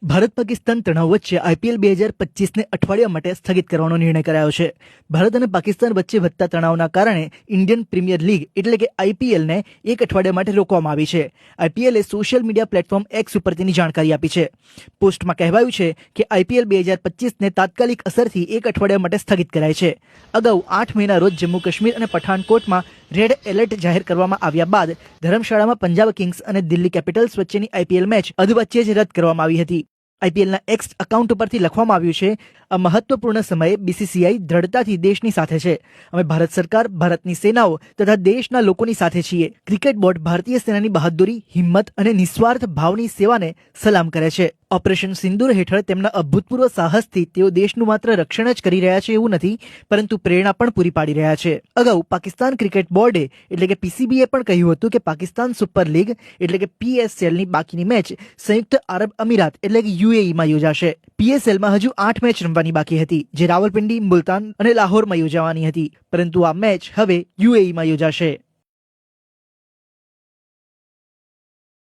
ભારત પાકિસ્તાન તણાવ વચ્ચે આઈપીએલ 2025ને અઠવાડિયા માટે સ્થગિત કરવાનો નિર્ણય કરાયો છે. ભારત અને પાકિસ્તાન વચ્ચે વધતા તણાવના કારણે ઇન્ડિયન પ્રીમિયર લીગ એટલે કે આઈપીએલને એક અઠવાડિયા માટે રોકવામાં આવી છે. આઈપીએલે સોશિયલ મીડિયા પ્લેટફોર્મ એક્સ ઉપર તેની જાણકારી આપી છે. પોસ્ટમાં કહેવાયું છે કે આઈપીએલ 2025ને તાત્કાલિક અસરથી એક અઠવાડિયા માટે સ્થગિત કરાય છે. અગાઉ 8 મેના રોજ જમ્મુ કાશ્મીર અને પઠાણકોટમાં રેડ એલર્ટ જાહેર કરવામાં આવ્યા બાદ ધરમશાળામાં પંજાબ કિંગ્સ અને દિલ્હી કેપિટલ્સ વચ્ચેની આઈપીએલ મેચ અધવચ્ચે જ રદ કરવામાં આવી હતી. આઈપીએલના એક્સ એકાઉન્ટ ઉપરથી લખવામાં આવ્યું છે, આ મહત્વપૂર્ણ સમયે બીસીસીઆઈ દ્રઢતાથી દેશની સાથે છે. અમે ભારત સરકાર, ભારતની સેનાઓ તથા દેશના લોકોની સાથે છીએ. ક્રિકેટ બોર્ડ ભારતીય સેનાની બહાદુરી, હિંમત અને નિસ્વાર્થ ભાવની સેવાને સલામ કરે છે. ઓપરેશન સિંદૂર હેઠળ તેમના અભૂતપૂર્વ સાહસથી તેઓ દેશનું માત્ર રક્ષણ જ કરી રહ્યા છે એવું નથી, પરંતુ પ્રેરણા પણ પૂરી પાડી રહ્યા છે. અગાઉ પાકિસ્તાન ક્રિકેટ બોર્ડે એટલે કે પીસીબીએ પણ કહ્યું હતું કે પાકિસ્તાન સુપર લીગ એટલે કે પીએસએલની બાકીની મેચ સંયુક્ત આરબ અમીરાત એટલે કે યુએઈમાં યોજાશે. પીએસએલમાં હજુ 8 મેચ રમવાની બાકી હતી, જે રાવલપિંડી, મુલતાન અને લાહોરમાં યોજાવાની હતી, પરંતુ આ મેચ હવે યુએઈમાં યોજાશે.